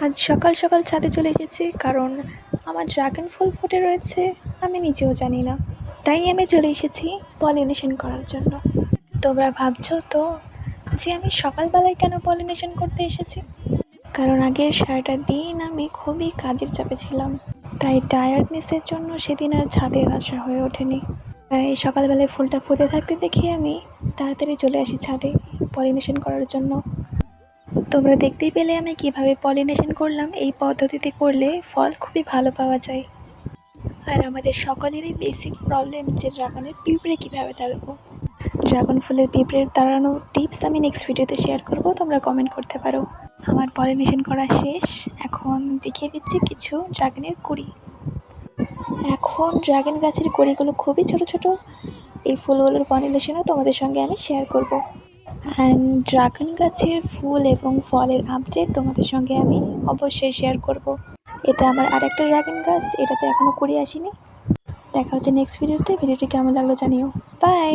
আজ সকাল সকাল ছাদে চলে এসেছি কারণ আমার ড্রাগন ফুল ফুটে রয়েছে, আমি নিজেও জানি না। তাই আমি চলে এসেছি পলিনেশন করার জন্য। তোমরা ভাবছো তো যে আমি সকালবেলায় কেন পলিনেশন করতে এসেছি? কারণ আগের সারাটা দিন আমি খুবই কাজের চাপে ছিলাম, তাই টায়ার্ডনেসের জন্য সেদিন আর ছাদে আসা হয়ে ওঠেনি। তাই সকালবেলায় ফুলটা ফুটে থাকতে দেখে আমি তাড়াতাড়ি চলে আসি ছাদে পলিনেশন করার জন্য। তোমরা দেখতেই পেলে আমি কিভাবে পলিনেশন করলাম। এই পদ্ধতিতে করলে ফল খুবই ভালো পাওয়া যায়। আর আমাদের সকলেরই বেসিক প্রবলেম যে ড্রাগনের পিঁপড়ে কীভাবে তাড়াবো। ড্রাগন ফুলের পিঁপড়ের তাড়ানোর টিপস আমি নেক্সট ভিডিওতে শেয়ার করব, তোমরা কমেন্ট করতে পারো। আমার পলিনেশন করা শেষ, এখন দেখিয়ে দিচ্ছি কিছু ড্রাগনের কুড়ি। এখন ড্রাগন গাছের কুড়িগুলো খুবই ছোট ছোট। এই ফুলগুলোর পলিনেশনও তোমাদের সঙ্গে আমি শেয়ার করব। অ্যান্ড ড্রাগন গাছের ফুল এবং ফলের আপডেট তোমাদের সঙ্গে আমি অবশ্যই শেয়ার করব। এটা আমার আরেকটা ড্রাগন গাছ, এটাতে এখনও কুড়ি আসেনি। দেখা হচ্ছে নেক্সট ভিডিওতে। ভিডিওটি কেমন লাগলো জানিও। বাই।